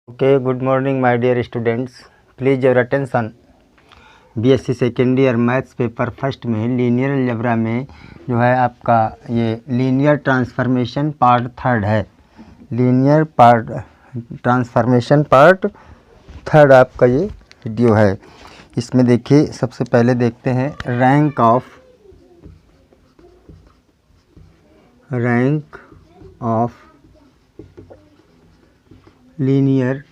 Okay, good morning my dear students. Please your attention. BSc second year maths paper first में linear algebra में जो है आपका ये लीनियर ट्रांसफॉर्मेशन पार्ट थर्ड है। लीनियर ट्रांसफॉर्मेशन पार्ट थर्ड आपका ये वीडियो है। इसमें देखिए सबसे पहले देखते हैं रैंक ऑफ लीनियर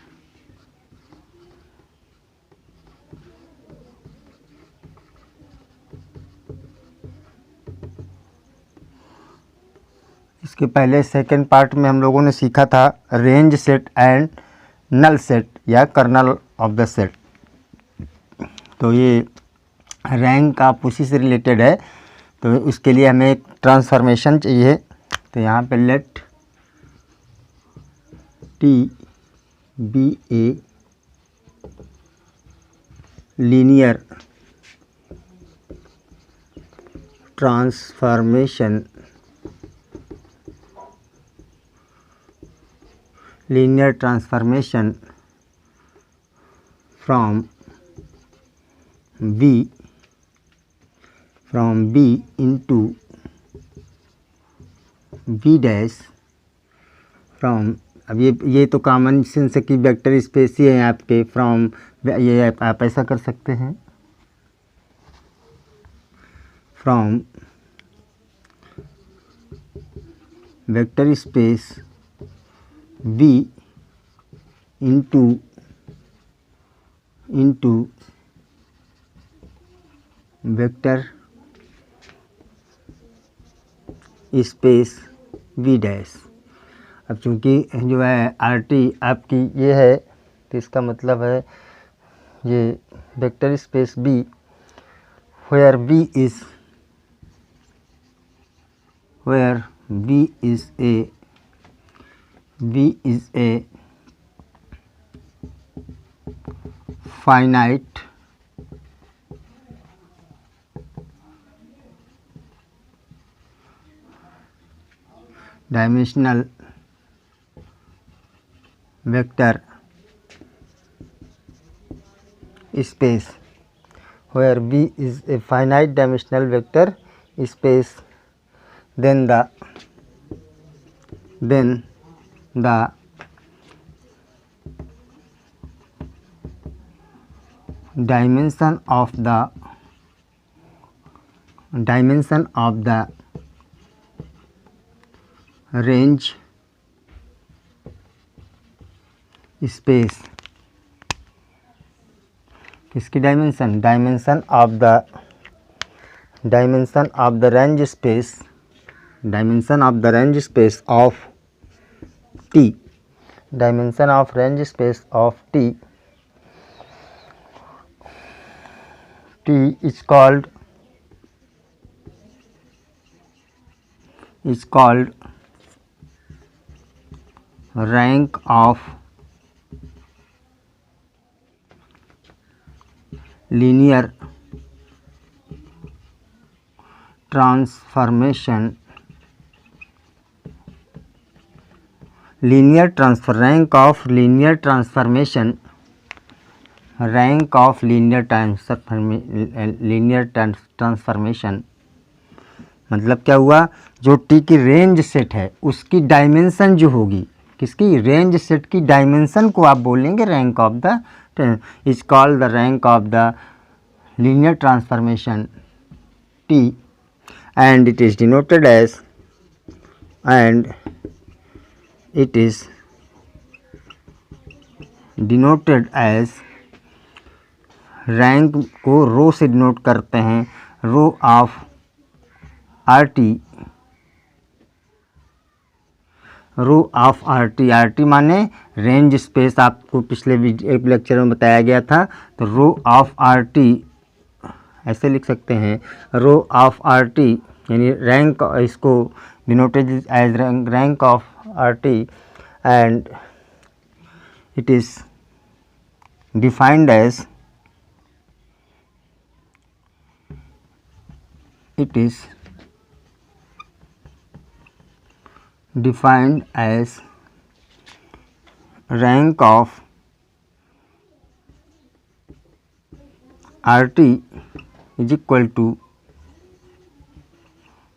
इसके पहले सेकंड पार्ट में हम लोगों ने सीखा था range set and null set या कर्नल ऑफ द सेट। तो ये रैंक आप उसी से रिलेटेड है, तो उसके लिए हमें एक ट्रांसफॉर्मेशन चाहिए। तो यहाँ पे let T be a linear transformation from B into B dash from, अब ये तो कॉमन सेंस की वेक्टर स्पेस ही है आपके। फ्रॉम ये आप ऐसा कर सकते हैं, from vector space B into vector space V dash. अब चूंकि जो है आर टी आपकी ये है, तो इसका मतलब है ये vector space B where B is a finite dimensional vector space, where B is a finite dimensional vector space, then the dimension of the range space, किसकी dimension of the range space of T, dimension of range space of T is called rank of linear transformation rank of linear transformation मतलब क्या हुआ, जो T की range set है उसकी dimension जो होगी, किसकी रेंज सेट की डायमेंशन को आप बोलेंगे rank of the, is called the rank of the linear transformation T, and it is denoted as rank को रो से डिनोट करते हैं, रो ऑफ आर टी माने रेंज स्पेस। आपको पिछले एक लेक्चर में बताया गया था, तो रो ऑफ आर टी ऐसे लिख सकते हैं, रो ऑफ आर टी यानी रैंक, इसको denoted as rank of R T, and it is defined as rank of RT is equal to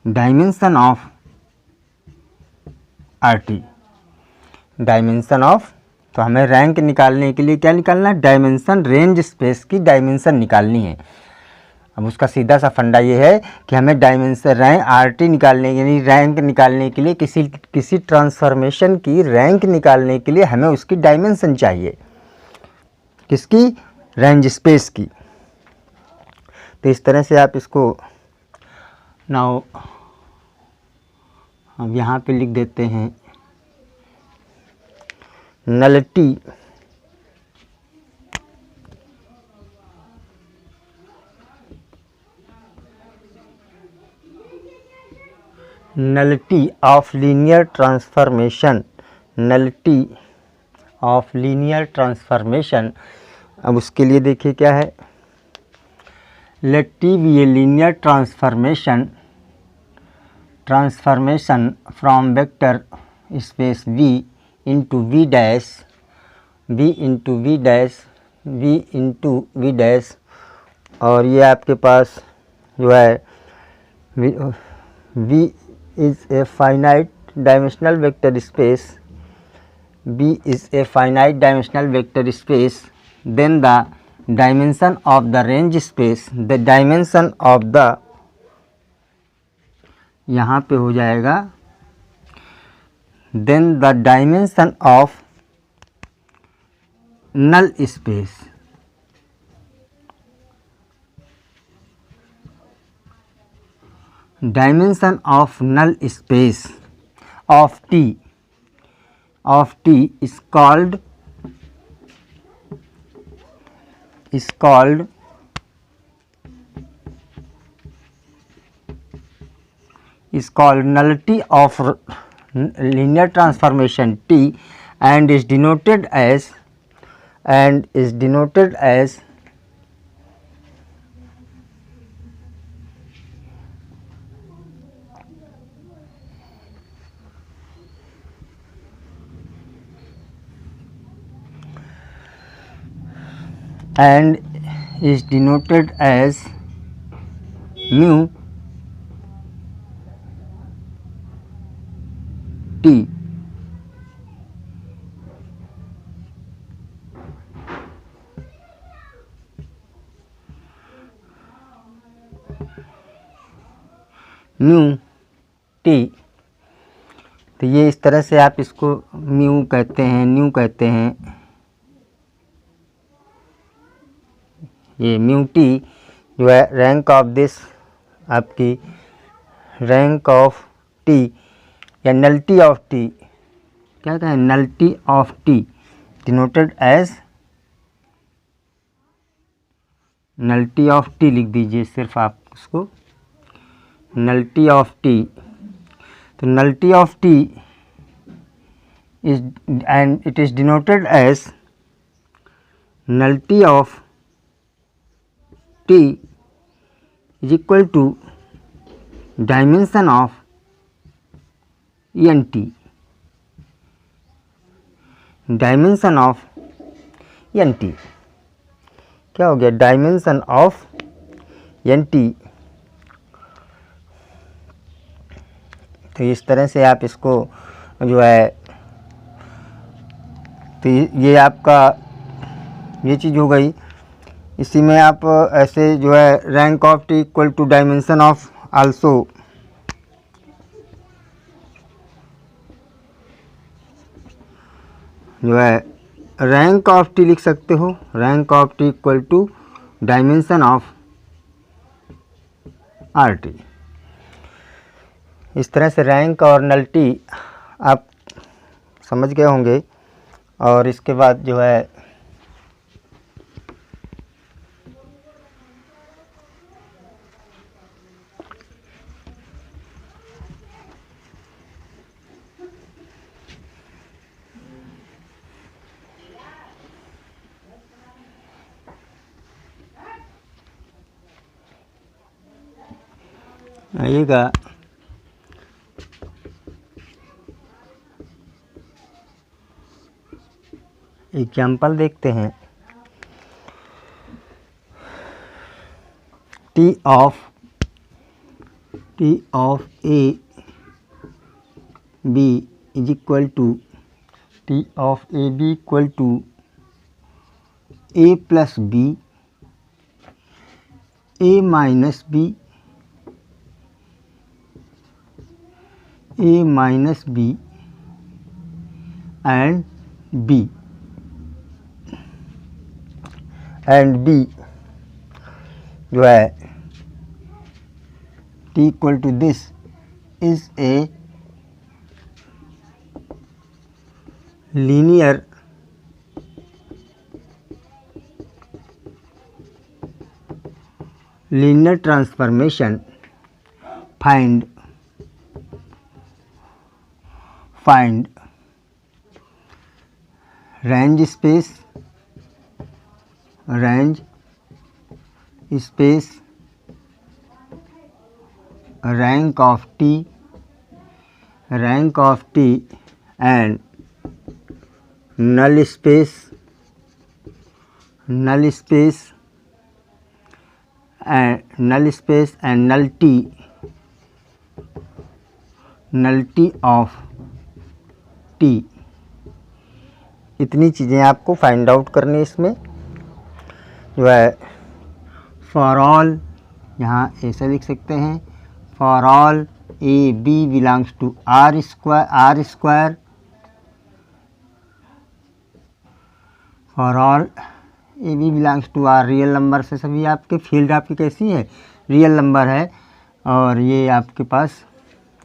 dimension of RT, dimension of, तो हमें रैंक निकालने के लिए क्या निकालना है, डायमेंशन, रेंज स्पेस की डायमेंशन निकालनी है। अब उसका सीधा सा फंडा ये है कि हमें डायमेंशन रैंक RT निकालने के लिए, रैंक निकालने के लिए, किसी ट्रांसफॉर्मेशन की रैंक निकालने के लिए हमें उसकी डायमेंशन चाहिए, किसकी, रेंज स्पेस की। तो इस तरह से आप इसको नाउ अब यहाँ पे लिख देते हैं nullity of linear transformation, nullity of linear transformation. अब उसके लिए देखिए क्या है, let T be a linear transformation from vector space V into V dash, V into V dash, V into V dash, और ये आपके पास जो है V is a finite dimensional vector space, V is a finite dimensional vector space, then the dimension of the range space, the dimension of the, यहाँ पे हो जाएगा then the dimension of null space, dimension of null space of T is called nullity of linear transformation T and is denoted as mu T. Mu T, तो ये इस तरह से आप इसको म्यू कहते हैं, न्यू कहते हैं, ये म्यू टी जो है रैंक ऑफ दिस, आपकी रैंक ऑफ टी या नल्टी ऑफ टी, क्या कहते हैं, nullity of T denoted as, nullity of T लिख दीजिए सिर्फ आप उसको, नल्टी ऑफ टी। तो nullity of T is and it is denoted as nullity of T is equal to dimension of N T, dimension of N T, क्या हो गया, dimension of N T. तो इस तरह से आप इसको जो है, तो ये आपका ये चीज़ हो गई। इसी में आप ऐसे जो है rank of T equal to dimension of also, जो है रैंक ऑफ टी लिख सकते हो, rank of T equal to dimension of R T. इस तरह से रैंक और नल्टी आप समझ गए होंगे। और इसके बाद जो है आइएगा एग्जाम्पल देखते हैं। T of A B is equal to T of A B equal to A plus B, A minus B, A minus B and B, जो है t equal to this is a linear transformation, find range space rank of t and null space and nullity of t। इतनी चीज़ें आपको find out करनी है इसमें, जो है फॉर ऑल, यहाँ ऐसा लिख सकते हैं, for all A B belongs to R square, for all A B belongs to R, real number से सभी आपके, फील्ड आपकी कैसी है, रियल नंबर है, और ये आपके पास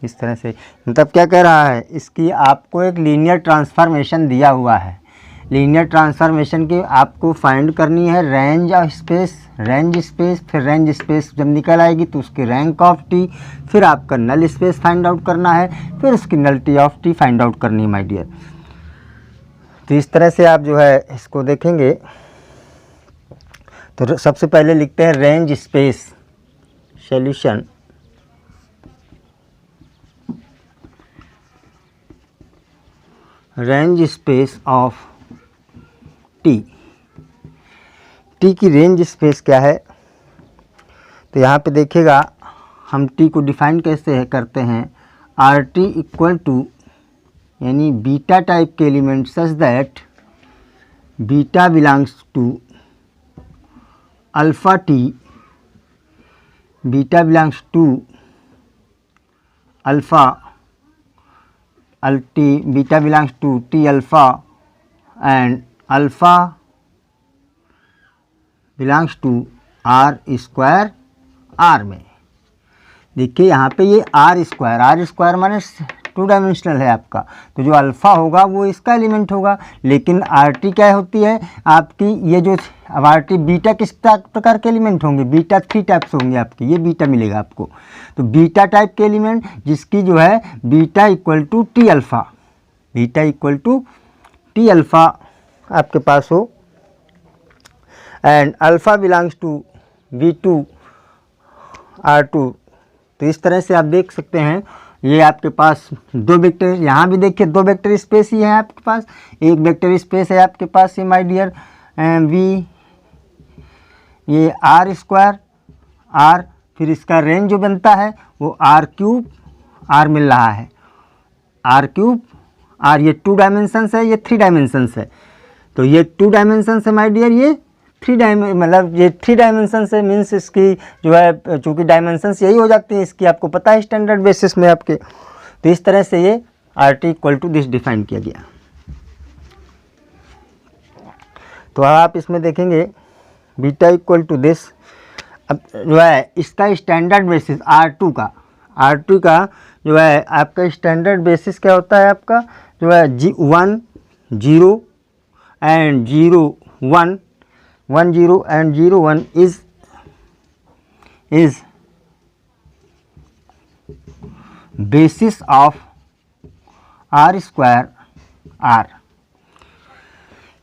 इस तरह से, मतलब क्या कह रहा है, इसकी आपको एक लीनियर ट्रांसफॉर्मेशन दिया हुआ है, लीनियर ट्रांसफॉर्मेशन की आपको फाइंड करनी है रेंज स्पेस, फिर रेंज स्पेस जब निकल आएगी तो उसकी रैंक ऑफ टी, फिर आपका नल स्पेस फाइंड आउट करना है, फिर उसकी nullity of T find out करनी है माय डियर। तो इस तरह से आप जो है इसको देखेंगे। तो सबसे पहले लिखते हैं range space solution, range space of T की रेंज स्पेस क्या है, तो यहाँ पे देखिएगा हम टी को डिफाइन कैसे करते हैं, आर टी इक्वल टू, यानी बीटा टाइप के element such that beta belongs to alpha T, beta belongs to alpha beta belongs to T alpha and alpha belongs to R square R में। देखिए यहाँ पे ये आर स्क्वायर माने 2 dimensional है आपका, तो जो अल्फ़ा होगा वो इसका एलिमेंट होगा, लेकिन आर टी क्या होती है आपकी, ये जो अब आर टी बीटा किस प्रकार के एलिमेंट होंगे, बीटा 3 टाइप्स होंगे आपके, ये बीटा मिलेगा आपको, तो बीटा टाइप के एलिमेंट जिसकी जो है beta equal to T alpha आपके पास हो, and alpha belongs to V2 R2। तो इस तरह से आप देख सकते हैं, ये आपके पास 2 वेक्टर, यहाँ भी देखिए 2 वेक्टर स्पेस ही है आपके पास, एक वेक्टर स्पेस है आपके पास ये माय डियर V, ये आर स्क्वायर आर, फिर इसका रेंज जो बनता है वो R³ R मिल रहा है, R³ R, ये 2 डायमेंशंस है, ये 3 डायमेंशंस है, तो ये 2 डायमेंशंस है माय डियर, ये 3 मतलब ये 3 डायमेंशंस है, मीन्स इसकी जो है चूँकि डायमेंशंस यही हो जाती हैं इसकी, आपको पता है स्टैंडर्ड बेसिस में आपके, तो इस तरह से ये R T equal to this define किया गया। तो आप इसमें देखेंगे बीटा इक्वल टू दिस, अब जो है इसका स्टैंडर्ड बेसिस R2 का जो है आपका स्टैंडर्ड बेसिस क्या होता है आपका, जो है 1 0 and 0 1 1 0 and 0 1 is basis of R square R,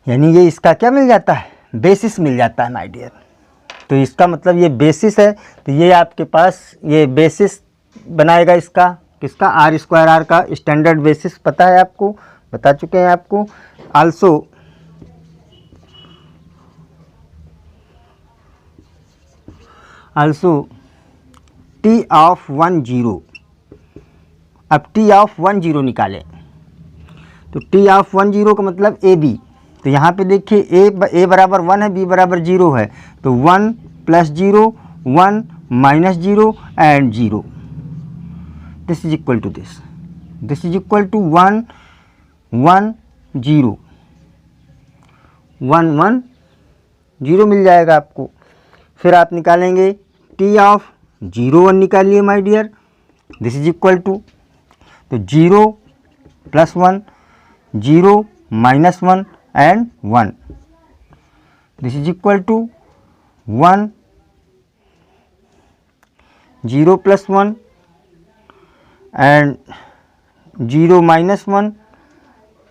यानी ये इसका क्या मिल जाता है, बेसिस मिल जाता है माय डियर। तो इसका मतलब ये बेसिस है, तो ये आपके पास ये बेसिस बनाएगा इसका, किसका, R स्क्वायर R का स्टैंडर्ड बेसिस पता है आपको, बता चुके हैं आपको। Also also T of 1 0। अब टी ऑफ 1 0 निकालें तो टी ऑफ 1 0 का मतलब ए बी। तो यहाँ पे देखिए ए बराबर 1 है, बी बराबर 0 है, तो 1 plus 0, 1 minus 0 and 0। This is equal to this is equal to 1 1 0 1 1 0 मिल जाएगा आपको। फिर आप निकालेंगे टी ऑफ 0 1 निकालिए my dear. This is equal to, तो 0 plus 1, 0 minus 1 and 1। This is equal to 1 0 plus 1 and 0 minus 1।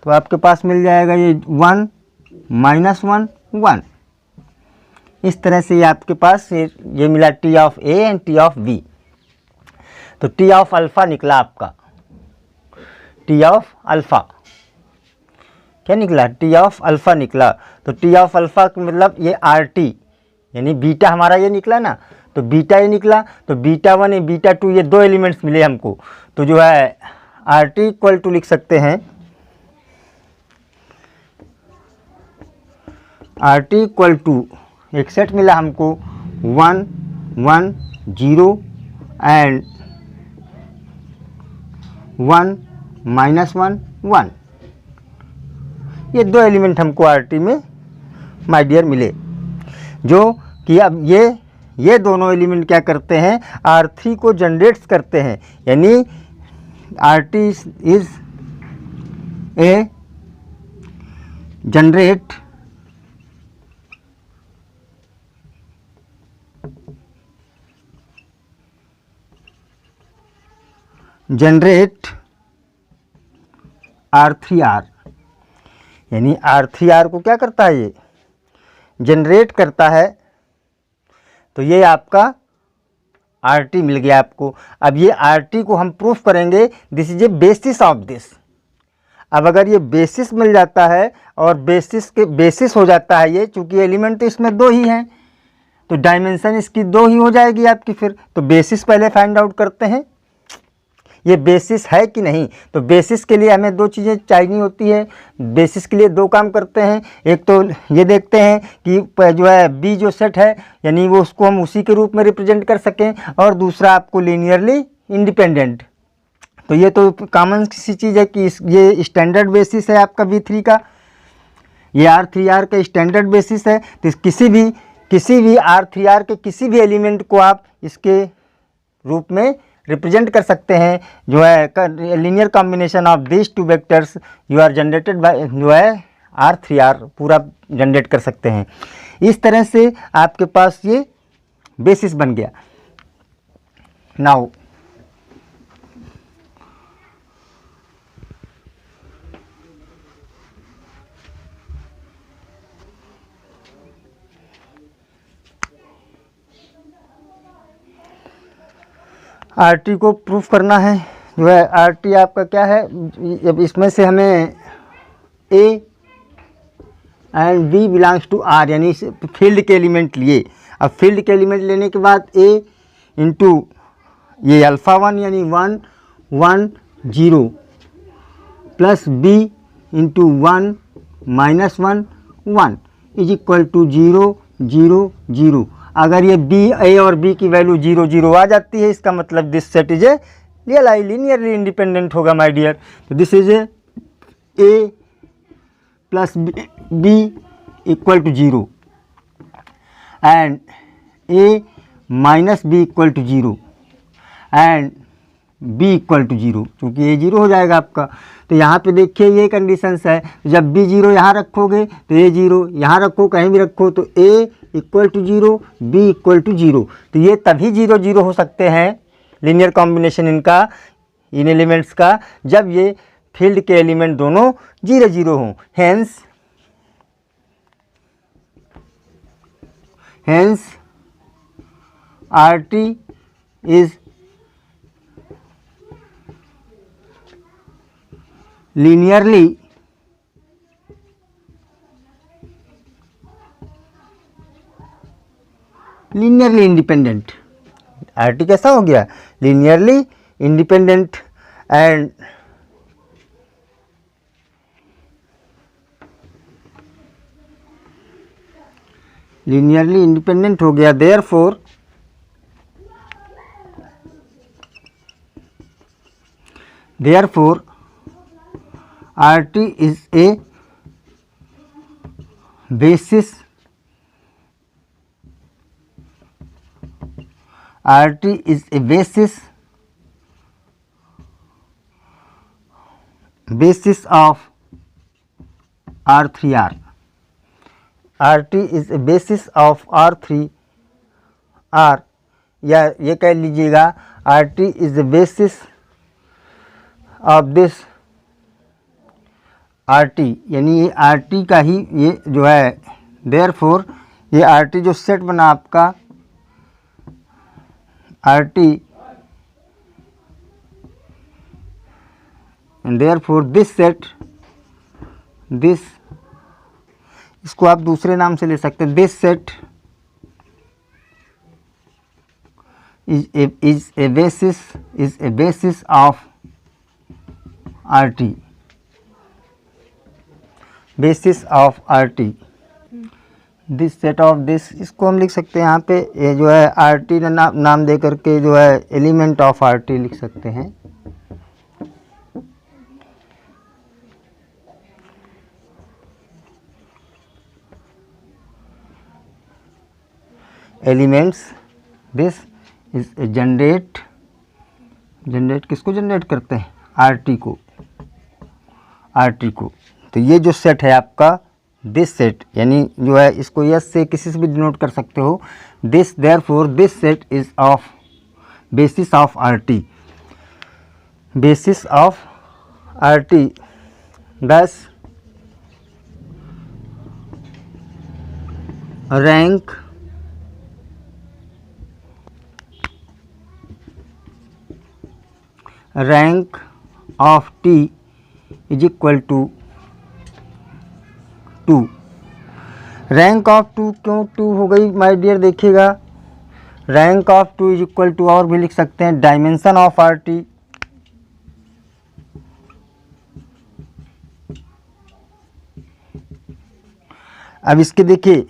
तो आपके पास मिल जाएगा ये 1 माइनस 1 1। इस तरह से ये आपके पास ये मिला T of A and T of B. तो टी ऑफ अल्फ़ा निकला आपका, टी ऑफ अल्फ़ा क्या निकला, टी ऑफ अल्फ़ा निकला। तो टी ऑफ अल्फ़ा का मतलब ये आर टी यानी बीटा हमारा ये निकला ना, तो बीटा ये निकला, तो बीटा 1 या बीटा 2 ये दो एलिमेंट्स मिले हमको। तो जो है आर टी इक्वल टू लिख सकते हैं, आर टी इक्वल टू एक सेट मिला हमको 1 1 0 एंड 1 माइनस 1 1। ये दो एलिमेंट हमको आर टी में माय डियर मिले, जो कि अब ये दोनों एलिमेंट क्या करते हैं, R3 को जनरेट करते हैं। यानी RT is a generate R3R, यानी R3R को क्या करता है, ये जनरेट करता है। तो ये आपका RT मिल गया आपको। अब ये RT को हम प्रूफ करेंगे, this is A basis of this. अब अगर ये बेसिस मिल जाता है और बेसिस हो जाता है ये, चूंकि एलिमेंट तो इसमें दो ही हैं, तो डायमेंशन इसकी दो ही हो जाएगी आपकी। फिर तो बेसिस पहले फाइंड आउट करते हैं, ये बेसिस है कि नहीं। तो बेसिस के लिए हमें दो चीज़ें चाहिए होती है। बेसिस के लिए दो काम करते हैं, एक तो ये देखते हैं कि जो है बी जो सेट है यानी वो उसको हम उसी के रूप में रिप्रेजेंट कर सकें, और दूसरा आपको लीनियरली इंडिपेंडेंट। तो ये तो कॉमन सी चीज़ है कि ये स्टैंडर्ड बेसिस है आपका V3 का, ये R3R का स्टैंडर्ड बेसिस है। तो किसी भी R3R के किसी भी एलिमेंट को आप इसके रूप में रिप्रेजेंट कर सकते हैं। जो है linear combination of this two vectors you are generated by जो है R3R पूरा जनरेट कर सकते हैं। इस तरह से आपके पास ये बेसिस बन गया। नाउ RT को प्रूफ करना है। जो है RT आपका क्या है, अब इसमें से हमें A and B belongs to R यानी फील्ड के एलिमेंट लिए। अब फील्ड के एलिमेंट लेने के बाद A इंटू ये अल्फ़ा 1 यानी 1 1 0 plus B into 1 minus 1 1 is equal to 0 0 0। अगर ये B A और B की वैल्यू 0 0 आ जाती है, इसका मतलब this set is a linearly independent होगा माय डियर। तो this is A plus B equal to 0 and A minus B equal to 0 and B equal to 0, क्योंकि ये 0 हो जाएगा आपका। तो यहाँ पे देखिए ये कंडीशंस है, जब B 0 यहाँ रखोगे तो ये 0 यहाँ रखो, कहीं भी रखो तो A equal to 0 B equal to 0। तो ये तभी 0 0 हो सकते हैं लीनियर कॉम्बिनेशन इनका, इन एलिमेंट्स का, जब ये फील्ड के एलिमेंट दोनों 0 0 हों। Hence RT is linearly linearly independent. R T कैसा हो गया? Linearly independent. And linearly independent हो गया, therefore RT is a basis, RT is a basis of R3R। RT is a basis of R3R, या ये कह लीजिएगा RT is the basis of this RT, यानी ये RT का ही ये जो है, देयरफॉर ये RT जो सेट बना आपका RT, and therefore this set, this, इसको आप दूसरे नाम से ले सकते हैं, this set is a basis of RT, basis of RT, this set of this, इसको हम लिख सकते हैं यहाँ पे, ये जो है RT नाम दे करके जो है एलिमेंट ऑफ RT लिख सकते हैं। एलिमेंट्स, दिस इज जनरेट किसको जनरेट करते हैं? RT को। तो ये जो सेट है आपका, दिस सेट, यानी जो है इसको यस से किसी से भी डिनोट कर सकते हो, this, therefore this set is of basis of RT, basis of RT, thus rank of T is equal to 2। Rank of 2 क्यों 2 हो गई माय डियर? देखिएगा, rank of 2 is equal to, और भी लिख सकते हैं, डायमेंशन ऑफ RT, अब इसके देखिए,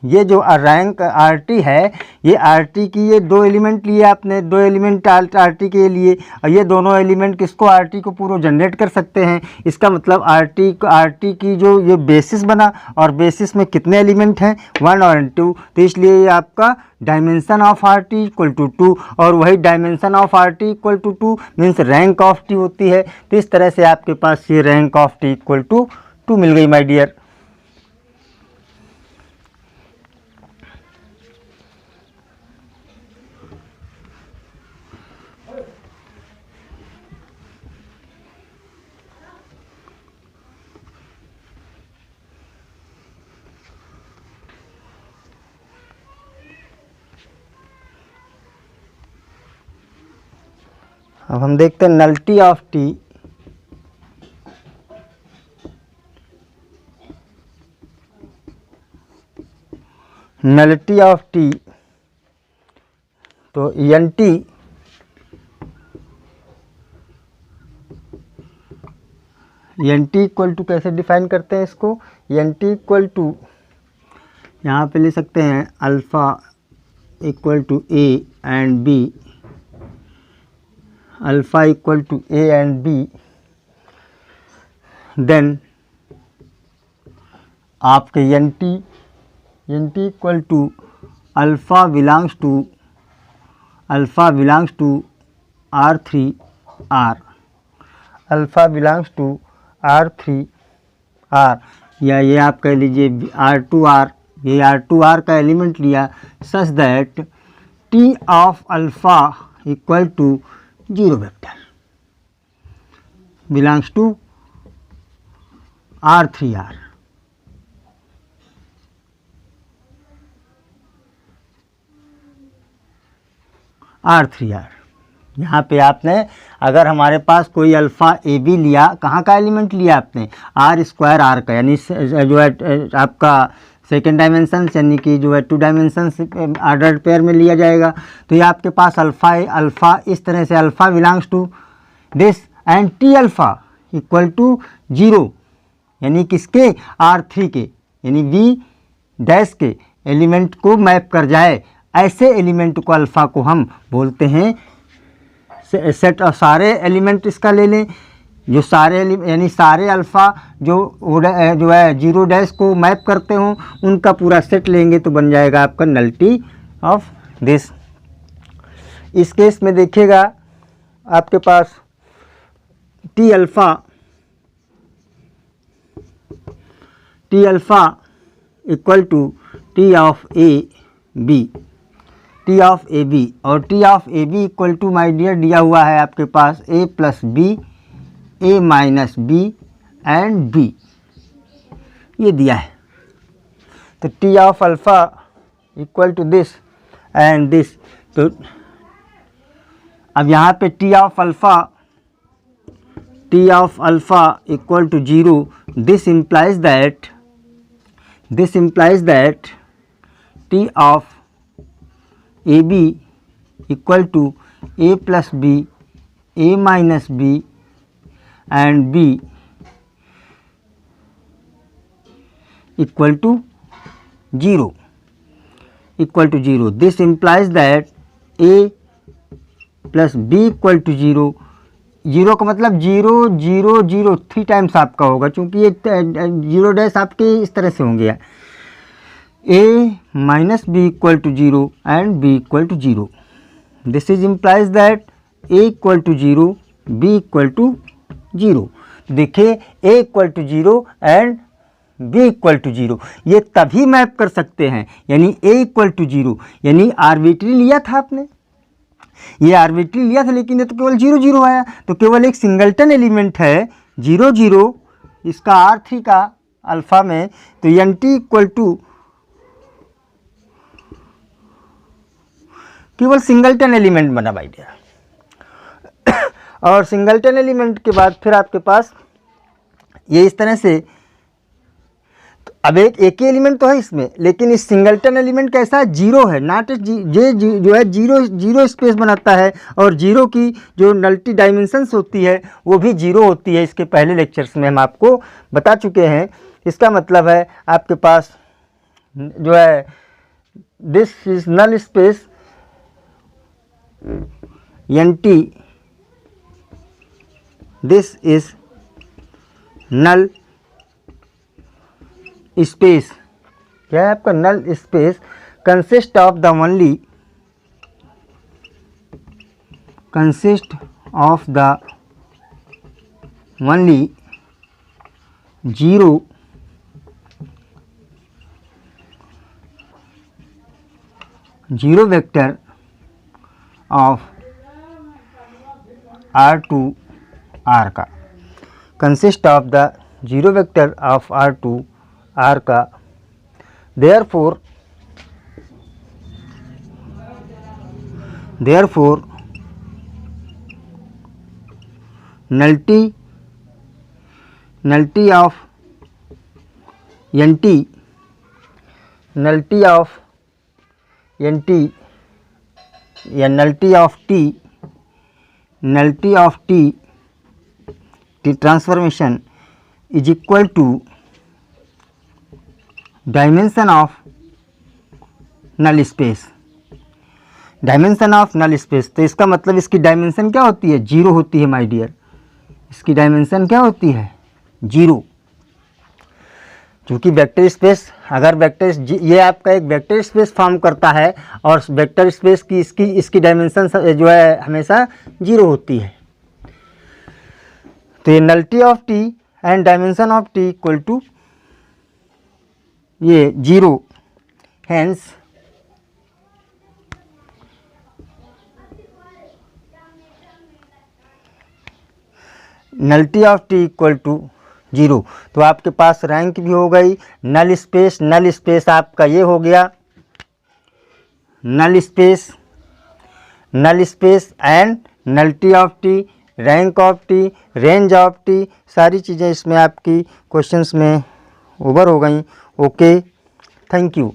ये जो रैंक RT है, ये RT की ये दो एलिमेंट लिए आपने, दो एलिमेंट RT के लिए, और ये दोनों एलिमेंट किसको, RT को पूरा जनरेट कर सकते हैं। इसका मतलब RT की जो ये बेसिस बना, और बेसिस में कितने एलिमेंट हैं? 1 और 2, तो इसलिए ये आपका dimension of RT equal to 2, और वही dimension of RT equal to 2 means rank of T होती है। तो इस तरह से आपके पास ये rank of T equal to 2 मिल गई माय डियर। अब हम देखते हैं nullity of T। Nullity of T, तो NT इक्वल टू कैसे डिफाइन करते हैं इसको? NT इक्वल टू, यहाँ पे ले सकते हैं alpha equal to A and B, alpha equal to A and B, then आपके NT equal to alpha belongs to R3R, alpha belongs to R3R, या ये आप कह लीजिए R2R, ये R2R का एलिमेंट लिया, such that T of alpha equal to 0 vector belongs to R3R। यहाँ पे आपने अगर हमारे पास कोई अल्फ़ा ए बी लिया, कहाँ का एलिमेंट लिया आपने? R² R का, यानी जो है आपका सेकेंड डायमेंशन यानी कि जो है 2 डायमेंशन ऑर्डर्ड पेयर में लिया जाएगा। तो ये आपके पास अल्फ़ा है, अल्फ़ा इस तरह से alpha belongs to this and T alpha equal to 0 यानी किसके R3 के, यानी V डैश के एलिमेंट को मैप कर जाए, ऐसे एलिमेंट को अल्फ़ा को हम बोलते हैं सेट। और सारे एलिमेंट इसका ले लें, जो सारे यानी सारे अल्फ़ा जो है 0 डैश को मैप करते हों उनका पूरा सेट लेंगे तो बन जाएगा आपका नल्टी ऑफ दिस। इस केस में देखिएगा आपके पास T alpha equal to T of A B, T of A B, और T of A B equal to my dear दिया हुआ है आपके पास A plus B, A minus B and B, ये दिया है। तो T of alpha equal to this and this. तो अब यहाँ पे T of alpha equal to 0, this implies that T of AB equal to A plus B, A minus B and B equal to 0, This implies that A plus B equal to 0, 0 का मतलब 0 0 0 3 times आपका होगा, क्योंकि ये 0 dash आपके इस तरह से होंगे। A minus B equal to 0 and B equal to 0, this is implies that A equal to 0, B equal to 0। देखिए A equal to 0 and B equal to 0 ये तभी मैप कर सकते हैं, यानी A इक्वल टू 0 यानी आर्बिट्री लिया था आपने, ये आर्बिट्री लिया था, लेकिन ये तो केवल 0 0 आया, तो केवल एक सिंगलटन एलिमेंट है 0 0 इसका R3 का अल्फ़ा में, तो एन टी इक्वल टू केवल सिंगलटन एलिमेंट बना बाई डियर। और सिंगलटन एलिमेंट के बाद फिर आपके पास ये इस तरह से, तो अब एक ही एलिमेंट तो है इसमें, लेकिन इस सिंगलटन एलिमेंट कैसा है, 0 है, नॉट ये जो है 0 स्पेस बनाता है, और 0 की जो नल्टी डायमेंशंस होती है वो भी 0 होती है। इसके पहले लेक्चर्स में हम आपको बता चुके हैं। इसका मतलब है आपके पास जो है this is null space N T, this is null space, क्या है आपका null space, consist of the only 0 vector of R2 R का, consist of the 0 vector of R2 R का। therefore nullity of NT या nullity of T transformation is equal to dimension of null space, dimension of null space. तो इसका मतलब इसकी dimension क्या होती है, 0 होती है माय डियर, इसकी डायमेंशन क्या होती है 0, क्योंकि वेक्टर स्पेस, अगर वेक्टर ये आपका एक वेक्टर स्पेस फॉर्म करता है और वेक्टर स्पेस की इसकी डायमेंशन जो है हमेशा 0 होती है। तो ये nullity of T and dimension of T equal to ये 0, hence nullity of T equal to 0। तो आपके पास रैंक भी हो गई, नल स्पेस आपका ये हो गया, null space and nullity of T, rank of T, range of T, सारी चीज़ें इसमें आपकी क्वेश्चंस में ओवर हो गई। Okay, thank you.